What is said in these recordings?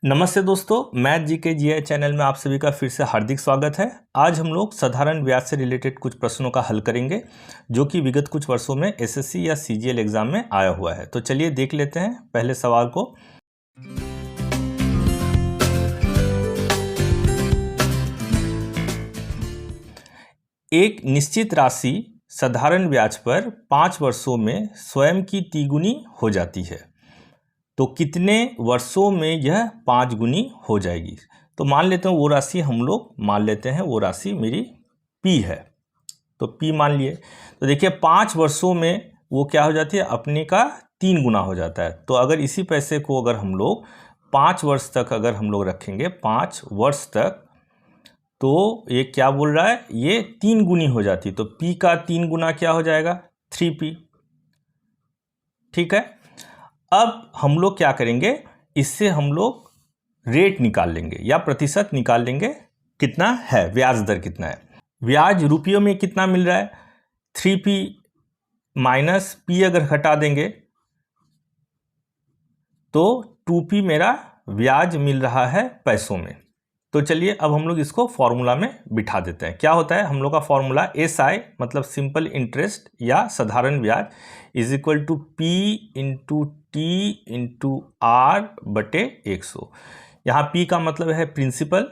नमस्ते दोस्तों, math GK GI channel में आप सभी का फिर से हार्दिक स्वागत है। आज हम लोग साधारण ब्याज से रिलेटेड कुछ प्रश्नों का हल करेंगे जो कि विगत कुछ वर्षों में एसएससी या सीजीएल एग्जाम में आया हुआ है। तो चलिए देख लेते हैं पहले सवाल को। एक निश्चित राशि साधारण ब्याज पर 5 वर्षों में स्वयं की तिगुनी हो जाती है, तो कितने वर्षों में यह 5 गुनी हो जाएगी। तो मान लेते हैं वो राशि हम लोग मान लेते हैं वो राशि मेरी P है, तो P मान लिए। तो देखिए 5 वर्षों में वो क्या हो जाती है, अपने का 3 गुना हो जाता है। तो अगर इसी पैसे को अगर हम लोग 5 वर्ष तक अगर हम लोग रखेंगे, 5 वर्ष तक, तो ये क्या बोल रहा है, ये 3 गुनी हो जाती। तो P का 3 गुना क्या हो जाएगा, 3P। ठीक है, अब हम लोग क्या करेंगे, इससे हम लोग रेट निकाल लेंगे या प्रतिशत निकाल लेंगे, कितना है ब्याज दर कितना है। ब्याज रुपयों में कितना मिल रहा है, 3P माइनस P अगर घटा देंगे तो 2P मेरा ब्याज मिल रहा है पैसों में। तो चलिए अब हम लोग इसको फॉर्मूला में बिठा देते हैं। क्या होता है हम लोग का फॉर्मूला, SI मतलब सिंपल इंटरेस्ट या साधारण ब्याज is equal to P into T into R बटे 100। यहाँ P का मतलब है प्रिंसिपल,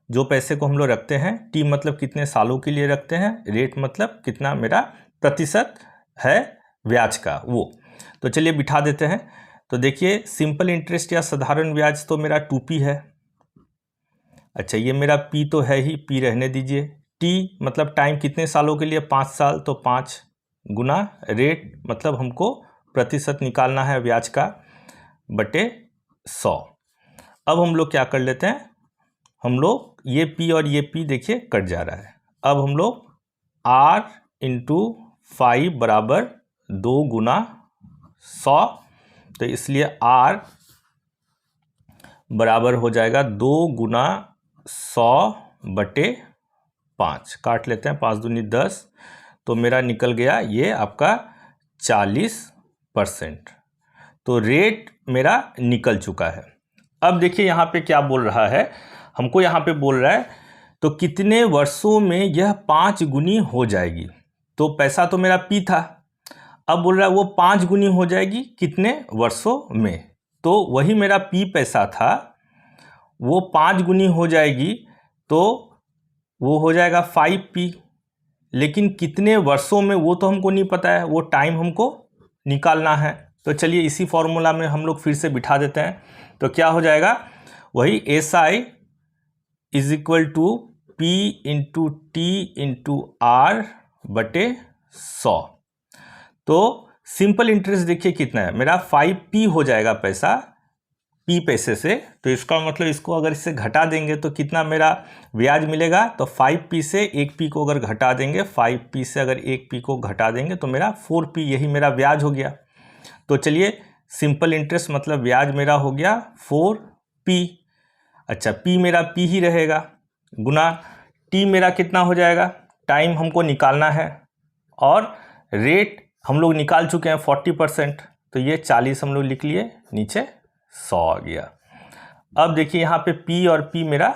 जो पैसे को हम लोग रखते हैं, T मतलब कितने सालों के लिए रखते हैं, रेट मतलब कितना मेरा प्रतिशत है ब्याज का वो। तो चलिए बिठा देते हैं। तो देखिए सिंपल इंटरेस्ट या साधारण ब्याज तो मेरा 2P है। अच्छा, ये मेरा P तो है ही, P रहने दीजिए। T मतलब टाइम कितने सालों के लिए, 5 साल, तो 5 गुना रेट मतलब हमको प्रतिशत निकालना है ब्याज का बटे 100। अब हम लोग क्या कर लेते हैं, हम लोग ये P और ये P देखिए कट जा रहा है। अब हम लोग R इंटू 5 बराबर 2 गुना 100, तो इसलिए R बराबर हो जाएगा 2 गुना 100 बटे 5। काट लेते हैं, 5 दूनी 10, तो मेरा निकल गया ये आपका 40%। तो रेट मेरा निकल चुका है। अब देखिए यहाँ पे क्या बोल रहा है, हमको यहाँ पे बोल रहा है तो कितने वर्षों में यह 5 गुनी हो जाएगी। तो पैसा तो मेरा P था, अब बोल रहा है वो 5 गुनी हो जाएगी कितने वर्षों में। तो वही मेरा P पैसा था, वो 5 गुनी हो जाएगी, तो वो हो जाएगा 5P। लेकिन कितने वर्षों में वो तो हमको नहीं पता है, वो टाइम हमको निकालना है। तो चलिए इसी फॉर्मूला में हम लोग फिर से बिठा देते हैं। तो क्या हो जाएगा, वही SI is equal to P into T into R बटे 100। तो सिंपल इंटरेस्ट देखिए कितना है मेरा, 5P हो जाएगा पैसा, P पैसे से। तो इसका मतलब इसको अगर इससे घटा देंगे तो कितना मेरा ब्याज मिलेगा, तो 5P से 1P को अगर घटा देंगे, 5P से अगर 1P को घटा देंगे तो मेरा 4P, यही मेरा ब्याज हो गया। तो चलिए सिंपल इंटरेस्ट मतलब ब्याज मेरा हो गया 4P। अच्छा, P मेरा P ही रहेगा, गुना T मेरा कितना हो जाएगा, टाइम हमको निकालना है, और रेट हम लोग निकाल चुके हैं 40%, तो ये 40 हम लोग लिख लिए, नीचे 100 आ गया। अब देखिए यहाँ पे P और P मेरा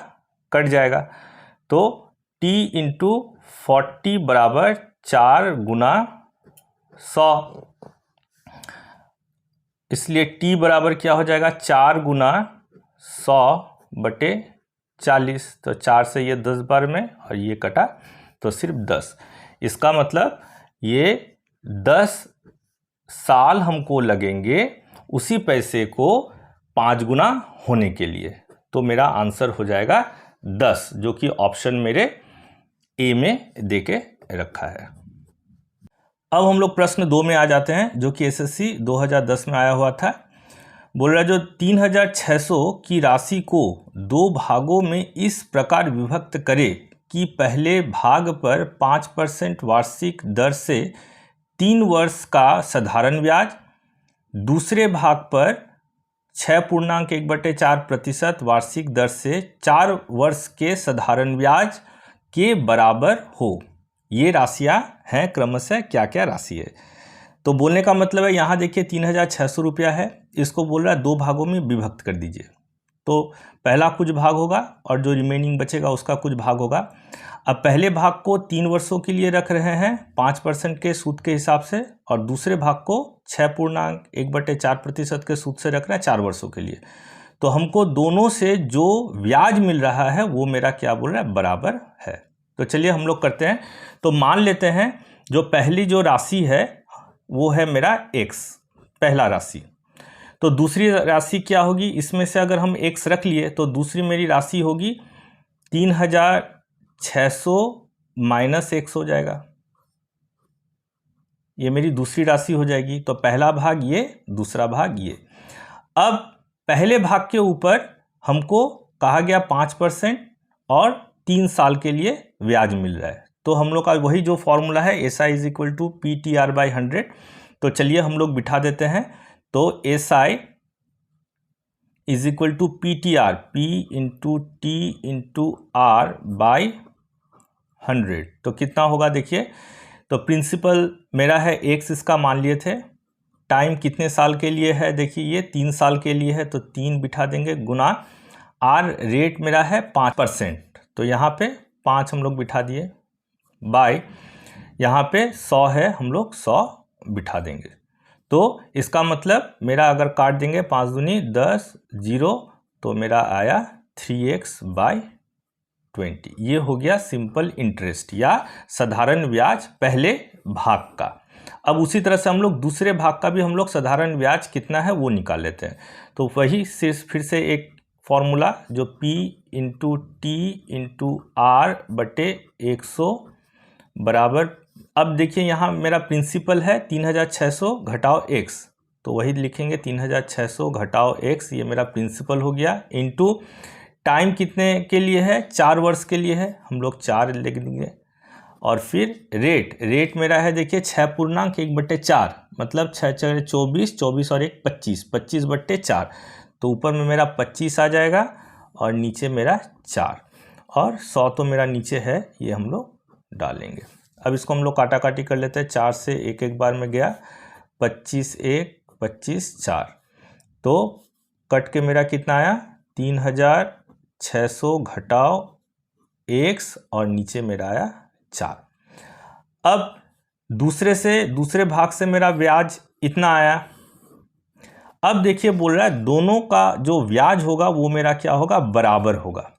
कट जाएगा, तो T इंटू 40 बराबर 4 गुना 100, इसलिए T बराबर क्या हो जाएगा, 4 गुना 100 बटे 40। तो 4 से ये 10 बार में, और ये कटा तो सिर्फ 10। इसका मतलब ये 10 साल हमको लगेंगे उसी पैसे को 5 गुना होने के लिए। तो मेरा आंसर हो जाएगा 10, जो कि ऑप्शन मेरे ए में देके रखा है। अब हम लोग प्रश्न 2 में आ जाते हैं, जो कि एसएससी 2010 में आया हुआ था। बोल रहा है जो 3600 की राशि को 2 भागों में इस प्रकार विभक्त करे कि पहले भाग पर 5% वार्षिक दर से 3 वर्ष का साधारण ब्याज, दूसरे भाग पर 6.1/4% वार्षिक दर से 4 वर्ष के साधारण ब्याज के बराबर हो। ये राशियां हैं क्रमशः क्या क्या राशि है। तो बोलने का मतलब है यहाँ देखिए 3600 रुपया है, इसको बोल रहा है 2 भागों में विभक्त कर दीजिए। तो पहला कुछ भाग होगा और जो रिमेनिंग बचेगा उसका कुछ भाग होगा। अब पहले भाग को 3 वर्षों के लिए रख रहे हैं 5% के सूद के हिसाब से, और दूसरे भाग को 6.1/4% के सूद से रख रहे हैं 4 वर्षों के लिए। तो हमको दोनों से जो ब्याज मिल रहा है वो मेरा क्या बोल रहा है, बराबर है। तो चलिए हम लोग करते हैं। तो मान लेते हैं जो पहली जो राशि है वो है मेरा x, पहला राशि। तो दूसरी राशि क्या होगी, इसमें से अगर हम x रख लिए तो दूसरी मेरी राशि होगी 3600 माइनस x हो जाएगा, ये मेरी दूसरी राशि हो जाएगी। तो पहला भाग ये, दूसरा भाग ये। अब पहले भाग के ऊपर हमको कहा गया 5% और 3 साल के लिए ब्याज मिल रहा है। तो हम लोग का वही जो फॉर्मूला है SI = PTR/100। तो चलिए हम लोग बिठा देते हैं। तो SI = PTR, P × T × R/100। तो कितना होगा देखिए, तो प्रिंसिपल मेरा है x, इसका मान लिए थे। टाइम कितने साल के लिए है, देखिए ये 3 साल के लिए है, तो 3 बिठा देंगे, गुना R रेट मेरा है 5%, तो यहाँ पे 5 हम लोग बिठा दिए, बाय यहाँ पे 100 है, हम लोग 100 बिठा देंगे। तो इसका मतलब मेरा अगर काट देंगे 5 दूनी 10, 0, तो मेरा आया 3x/20। ये हो गया सिंपल इंटरेस्ट या साधारण ब्याज पहले भाग का। अब उसी तरह से हम लोग दूसरे भाग का भी हम लोग साधारण ब्याज कितना है वो निकाल लेते हैं। तो वही से फिर से एक फॉर्मूला जो P × T × R/100 बराबर, अब देखिए यहाँ मेरा प्रिंसिपल है 3600 घटाओ x, तो वही लिखेंगे 3600 घटाओ x, ये मेरा प्रिंसिपल हो गया, इनटू टाइम कितने के लिए है, 4 वर्ष के लिए है, हम लोग 4 लिख देंगे। और फिर रेट मेरा है देखिए 6.1/4, मतलब 6 × 4 = 24, 24 और 1 25, 25/4। तो ऊपर में मेरा 25 आ जाएगा और नीचे मेरा 4, और 100 तो मेरा नीचे है, ये हम लोग डालेंगे। अब इसको हम लोग काटा काटी कर लेते हैं, 4 से एक बार में गया, 25 1 25 4, तो कट के मेरा कितना आया 3600 घटाओ x, और नीचे मेरा आया 4। अब दूसरे भाग से मेरा ब्याज इतना आया। अब देखिए बोल रहा है दोनों का जो ब्याज होगा वो मेरा क्या होगा, बराबर होगा।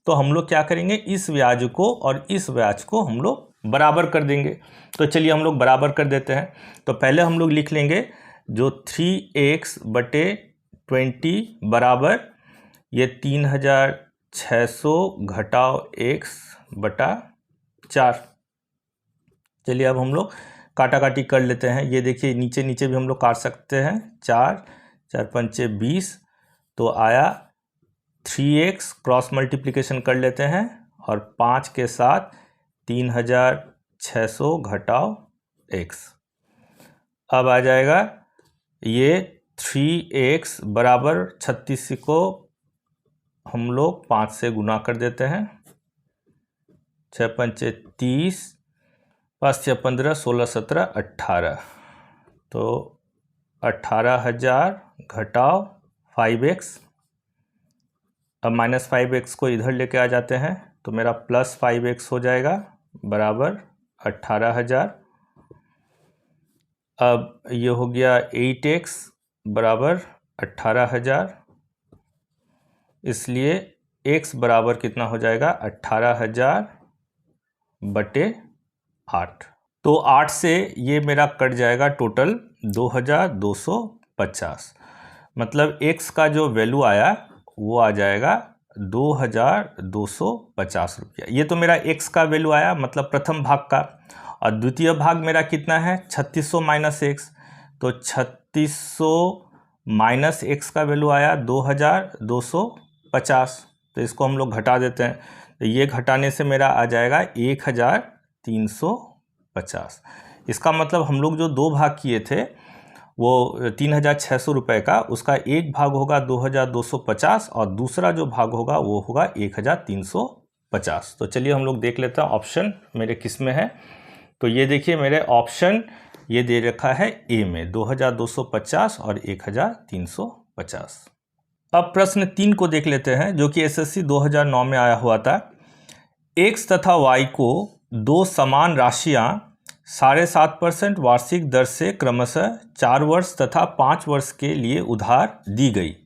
तो हम लोग क्या करेंगे, इस ब्याज को और इस ब्याज को हम लोग बराबर कर देंगे। तो चलिए हम लोग बराबर कर देते हैं। तो पहले हम लोग लिख लेंगे जो 3x/20 बराबर ये 3600 घटाओ x/4। चलिए अब हम लोग काटा काटी कर लेते हैं। ये देखिए नीचे नीचे भी हम लोग काट सकते हैं, 4 4 5 20, तो आया 3x, क्रॉस मल्टीप्लिकेशन कर लेते हैं, और 5 के साथ 3600 घटाओ x। अब आ जाएगा ये 3x बराबर 36 को हम लोग 5 से गुना कर देते हैं, 6 5 30, 5 6 15, 16 17 18, तो 18,000 घटाओ 5x। अब -5x को इधर लेके आ जाते हैं, तो मेरा +5x हो जाएगा बराबर 18,000। अब ये हो गया 8x बराबर 18,000, इसलिए x बराबर कितना हो जाएगा 18,000/8। तो 8 से ये मेरा कट जाएगा टोटल 2,250, मतलब x का जो वैल्यू आया वो आ जाएगा 2,250 रुपया। ये तो मेरा x का वैल्यू आया, मतलब प्रथम भाग का। और द्वितीय भाग मेरा कितना है 3600 माइनस x, तो 3600 माइनस x का वैल्यू आया 2,250। तो इसको हम लोग घटा देते हैं, तो ये घटाने से मेरा आ जाएगा 1,350। इसका मतलब हम लोग जो 2 भाग किए थे वो 3,600 रुपये का, उसका एक भाग होगा 2,250 और दूसरा जो भाग होगा वो होगा 1,350। तो चलिए हम लोग देख लेते हैं ऑप्शन मेरे किस में है। तो ये देखिए मेरे ऑप्शन ये दे रखा है ए में 2,250 और 1,350। अब प्रश्न 3 को देख लेते हैं, जो कि एसएससी 2009 में आया हुआ था। एक्स तथा वाई को दो समान राशियां 7.5% वार्षिक दर से क्रमशः 4 वर्ष तथा 5 वर्ष के लिए उधार दी गई।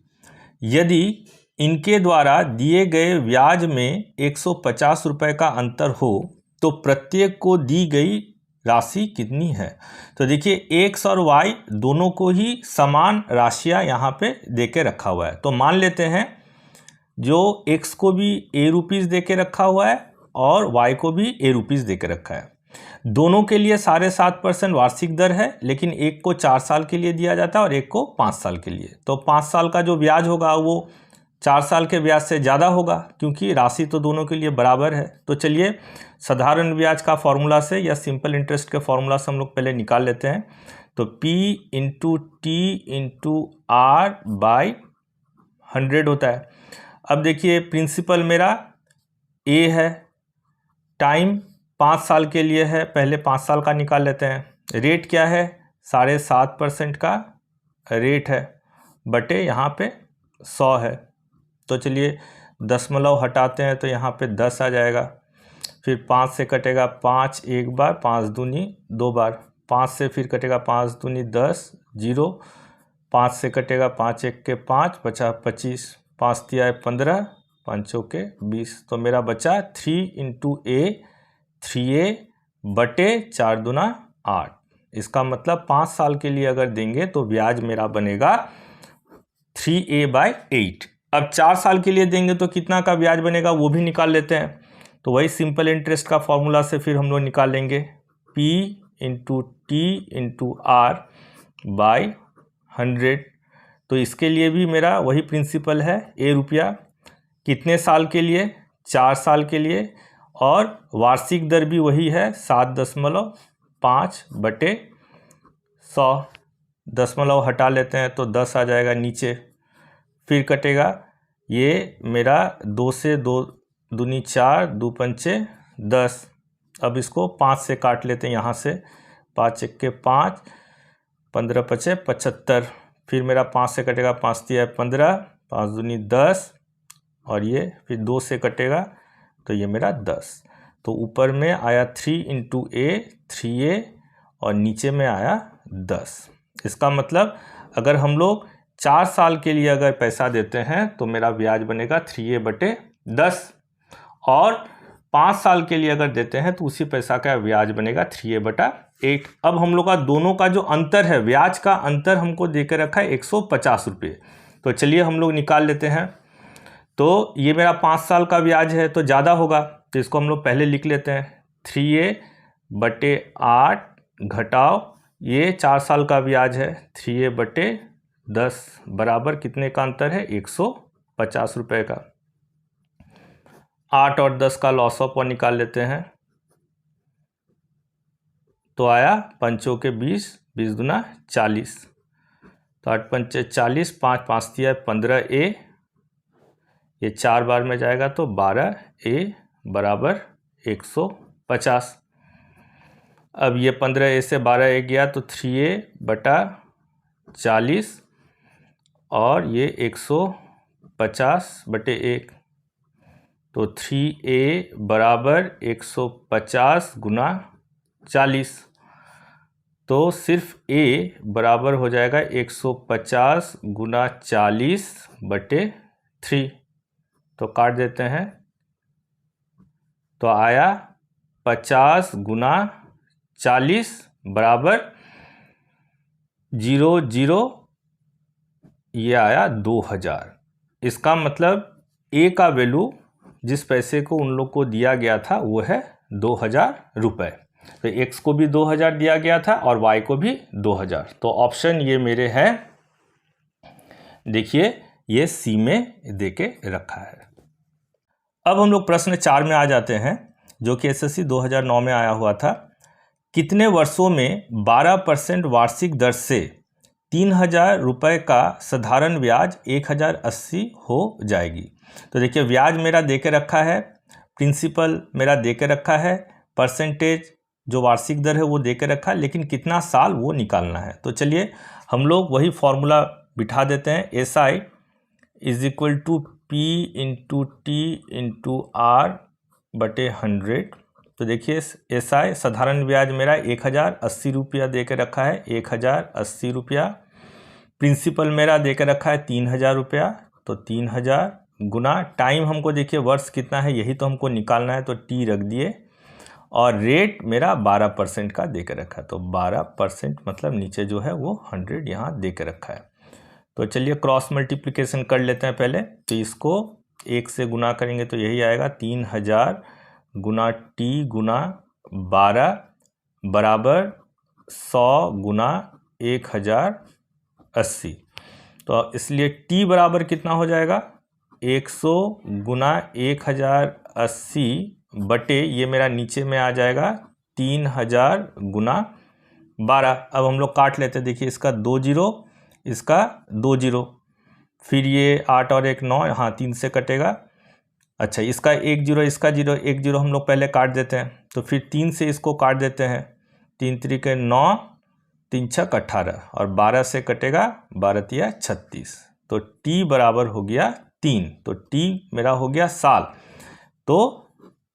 यदि इनके द्वारा दिए गए ब्याज में 150 रुपये का अंतर हो तो प्रत्येक को दी गई राशि कितनी है। तो देखिए एक्स और वाई दोनों को ही समान राशियां यहाँ पे दे के रखा हुआ है। तो मान लेते हैं जो एक्स को भी ए रुपीज़ दे के रखा हुआ है और वाई को भी ए रुपीज़ दे के रखा है। दोनों के लिए 7.5% वार्षिक दर है, लेकिन एक को 4 साल के लिए दिया जाता है और एक को 5 साल के लिए। तो 5 साल का जो ब्याज होगा वो 4 साल के ब्याज से ज़्यादा होगा, क्योंकि राशि तो दोनों के लिए बराबर है। तो चलिए साधारण ब्याज का फॉर्मूला से या सिंपल इंटरेस्ट के फॉर्मूला से हम लोग पहले निकाल लेते हैं। तो P into T into R by 100 होता है। अब देखिए प्रिंसिपल मेरा A है, टाइम 5 साल के लिए है, पहले 5 साल का निकाल लेते हैं। रेट क्या है, 7.5% का रेट है, बटे यहाँ पे 100 है। तो चलिए दशमलव हटाते हैं तो यहाँ पे 10 आ जाएगा। फिर 5 से कटेगा 5 एक बार, 5 दूनी 2 बार, 5 से फिर कटेगा 5 दूनी 10, 0, 5 से कटेगा 5 एक के 5, बचा 25, 5 तिया 15, 5 चौके 20। तो मेरा बचा 3 इंटू ए 3a बटे 4 दूना 8। इसका मतलब 5 साल के लिए अगर देंगे तो ब्याज मेरा बनेगा 3a/8। अब 4 साल के लिए देंगे तो कितना का ब्याज बनेगा वो भी निकाल लेते हैं। तो वही सिंपल इंटरेस्ट का फॉर्मूला से फिर हम लोग निकाल लेंगे, P into T into R by 100। तो इसके लिए भी मेरा वही प्रिंसिपल है, ए रुपया कितने साल के लिए, 4 साल के लिए, और वार्षिक दर भी वही है 7.5 बटे 100। दशमलव हटा लेते हैं तो 10 आ जाएगा नीचे। फिर कटेगा ये मेरा 2 से 2 दूनी 4, 2 पंचे 10। अब इसको 5 से काट लेते हैं यहाँ से, 5 एक के 5, 15 पचे 75। फिर मेरा 5 से कटेगा, 5 तिया 15, 5 दूनी 10, और ये फिर 2 से कटेगा तो ये मेरा 10। तो ऊपर में आया 3 इंटू ए 3a और नीचे में आया 10। इसका मतलब अगर हम लोग 4 साल के लिए अगर पैसा देते हैं तो मेरा ब्याज बनेगा 3a/10, और 5 साल के लिए अगर देते हैं तो उसी पैसा का ब्याज बनेगा 3a/8। अब हम लोग का दोनों का जो अंतर है, ब्याज का अंतर हमको देकर रखा है 150 रुपये। तो चलिए हम लोग निकाल लेते हैं। तो ये मेरा 5 साल का ब्याज है तो ज़्यादा होगा, तो इसको हम लोग पहले लिख लेते हैं, 3a/8 घटाओ ये 4 साल का ब्याज है 3a/10 बराबर कितने का अंतर है, 150 रुपये का। 8 और 10 का लॉस ऑफ वन निकाल लेते हैं, तो आया 5 के 20, 20 दूना 40। तो 8 पंचे 40, 5 5 तिया 15a, ये 4 बार में जाएगा तो 12a बराबर 150। अब ये 15a से 12a गया तो 3a/40 और ये 150/1, तो 3a बराबर 150 गुना 40। तो सिर्फ a बराबर हो जाएगा 150 गुना 40/3। तो काट देते हैं तो आया 50 गुना 40 बराबर 00, ये आया 2000। इसका मतलब ए का वैल्यू जिस पैसे को उन लोग को दिया गया था वो है 2000 रुपये। तो एक्स को भी 2000 दिया गया था और वाई को भी 2000। तो ऑप्शन ये मेरे हैं, देखिए ये सी में दे के रखा है। अब हम लोग प्रश्न 4 में आ जाते हैं, जो कि एसएससी 2009 में आया हुआ था। कितने वर्षों में 12% वार्षिक दर से 3000 रुपये का साधारण ब्याज 1080 हो जाएगी। तो देखिए ब्याज मेरा दे के रखा है, प्रिंसिपल मेरा दे के रखा है, परसेंटेज जो वार्षिक दर है वो दे के रखा है, लेकिन कितना साल वो निकालना है। तो चलिए हम लोग वही फॉर्मूला बिठा देते हैं, SI is equal to P into T into R बटे 100। तो देखिए SI साधारण ब्याज मेरा 1080 रुपया दे के रखा है, 1080 रुपया। प्रिंसिपल मेरा दे के रखा है 3000 रुपया, तो 3000 गुना टाइम हमको देखिए वर्ष कितना है यही तो हमको निकालना है, तो टी रख दिए। और रेट मेरा 12% का दे के रखा है, तो 12% मतलब नीचे जो है वो 100 यहाँ दे के रखा है। तो चलिए क्रॉस मल्टीप्लिकेशन कर लेते हैं पहले। तो इसको 1 से गुना करेंगे तो यही आएगा 3000 गुना टी गुना 12 बराबर 100 गुना 1080। तो इसलिए टी बराबर कितना हो जाएगा 100 गुना 1080 बटे ये मेरा नीचे में आ जाएगा 3000 गुना 12। अब हम लोग काट लेते हैं, देखिए इसका 2 जीरो, इसका 2 जीरो, फिर ये 8 और 1 9, हाँ 3 से कटेगा। अच्छा इसका 1 जीरो, इसका 0 1 जीरो हम लोग पहले काट देते हैं, तो फिर 3 से इसको काट देते हैं, 3 त्रिके 9, 3 छक 18 और 12 से कटेगा 12 तिया 36। तो टी बराबर हो गया 3, तो टी मेरा हो गया साल। तो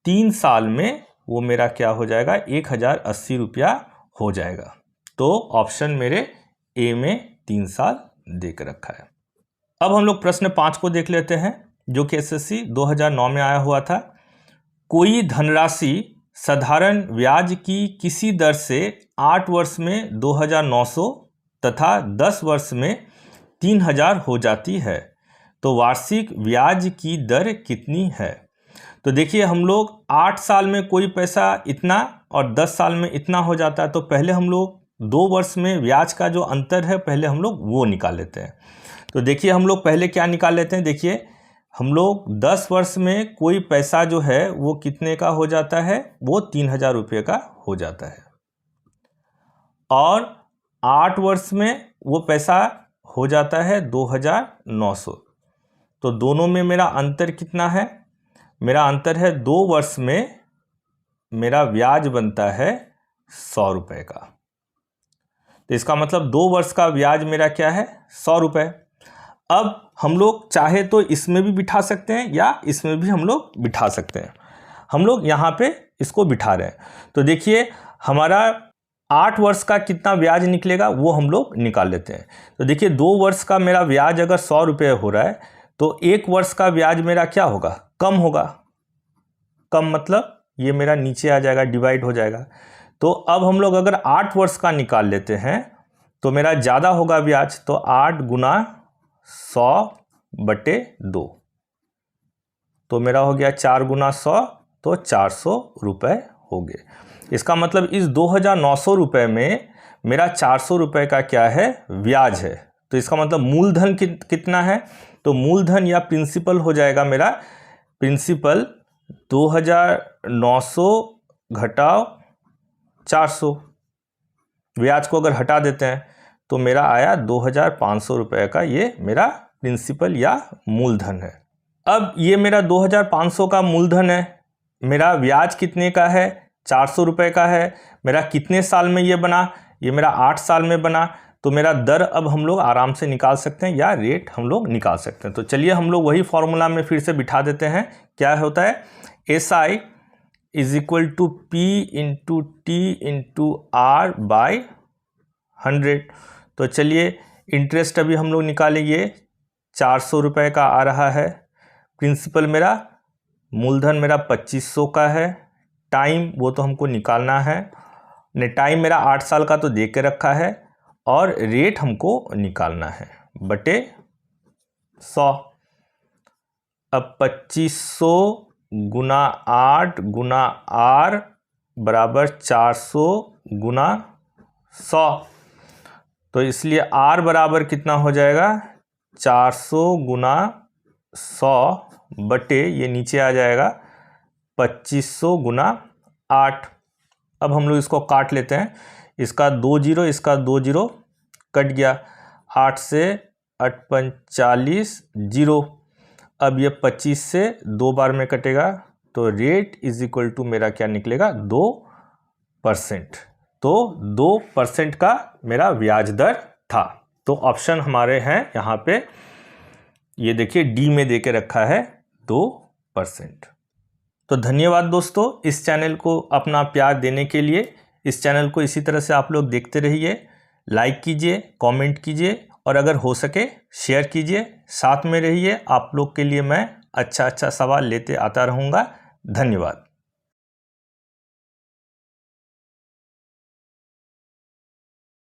3 साल में वो मेरा क्या हो जाएगा 1080 रुपया हो जाएगा। तो ऑप्शन मेरे ए में 3 साल दे कर रखा है। अब हम लोग प्रश्न 5 को देख लेते हैं, जो कि SSC 2009 में आया हुआ था। कोई धनराशि साधारण ब्याज की किसी दर से 8 वर्ष में 2900 तथा 10 वर्ष में 3000 हो जाती है, तो वार्षिक ब्याज की दर कितनी है। तो देखिए हम लोग 8 साल में कोई पैसा इतना और 10 साल में इतना हो जाता है, तो पहले हम लोग 2 वर्ष में ब्याज का जो अंतर है पहले हम लोग वो निकाल लेते हैं। तो देखिए हम लोग पहले क्या निकाल लेते हैं, देखिए हम लोग 10 वर्ष में कोई पैसा जो है वो कितने का हो जाता है, वो 3000 रुपये का हो जाता है, और 8 वर्ष में वो पैसा हो जाता है 2900। तो दोनों में मेरा अंतर कितना है, मेरा अंतर है 2 वर्ष में मेरा ब्याज बनता है 100 रुपये का। तो इसका मतलब 2 वर्ष का ब्याज मेरा क्या है 100 रुपये। अब हम लोग चाहे तो इसमें भी बिठा सकते हैं या इसमें भी हम लोग बिठा सकते हैं। हम लोग यहाँ पे इसको बिठा रहे हैं, तो देखिए हमारा 8 वर्ष का कितना ब्याज निकलेगा वो हम लोग निकाल लेते हैं। तो देखिए 2 वर्ष का मेरा ब्याज अगर 100 रुपये हो रहा है, तो 1 वर्ष का ब्याज मेरा क्या होगा, कम होगा। कम मतलब ये मेरा नीचे आ जाएगा, डिवाइड हो जाएगा। तो अब हम लोग अगर 8 वर्ष का निकाल लेते हैं तो मेरा ज़्यादा होगा ब्याज, तो 8 गुना 100 बटे 2, तो मेरा हो गया 4 गुना 100, तो 400 रुपये हो गए। इसका मतलब इस 2900 रुपये में मेरा 400 रुपये का क्या है ब्याज है। तो इसका मतलब मूलधन कितना है, तो मूलधन या प्रिंसिपल हो जाएगा मेरा, प्रिंसिपल 2900 घटाओ 400, ब्याज को अगर हटा देते हैं तो मेरा आया 2500 रुपये का ये मेरा प्रिंसिपल या मूलधन है। अब ये मेरा 2500 का मूलधन है, मेरा ब्याज कितने का है 400 रुपये का है, मेरा कितने साल में ये बना, ये मेरा 8 साल में बना। तो मेरा दर अब हम लोग आराम से निकाल सकते हैं या रेट हम लोग निकाल सकते हैं। तो चलिए हम लोग वही फॉर्मूला में फिर से बिठा देते हैं। क्या होता है, SI is equal to P into T into R by 100। तो चलिए इंटरेस्ट अभी हम लोग निकालेंगे, 400 रुपये का आ रहा है, प्रिंसिपल मेरा, मूलधन मेरा 2500 का है, टाइम वो तो हमको निकालना है, ने टाइम मेरा 8 साल का तो दे के रखा है, और रेट हमको निकालना है बटे 100। अब 2500 गुना 8 गुना R बराबर 400 गुना 100। तो इसलिए R बराबर कितना हो जाएगा 400 गुना 100 बटे ये नीचे आ जाएगा 2500 गुना 8। अब हम लोग इसको काट लेते हैं, इसका 2 जीरो, इसका 2 जीरो कट गया, 8 से 8 45 जीरो। अब ये 25 से 2 बार में कटेगा, तो रेट इज इक्वल टू मेरा क्या निकलेगा 2%। तो 2% का मेरा ब्याज दर था। तो ऑप्शन हमारे हैं यहाँ पे ये देखिए डी में दे के रखा है 2%। तो धन्यवाद दोस्तों, इस चैनल को अपना प्यार देने के लिए। इस चैनल को इसी तरह से आप लोग देखते रहिए, लाइक कीजिए, कमेंट कीजिए और अगर हो सके शेयर कीजिए। साथ में रहिए, आप लोग के लिए मैं अच्छा सवाल लेते आता रहूँगा। धन्यवाद।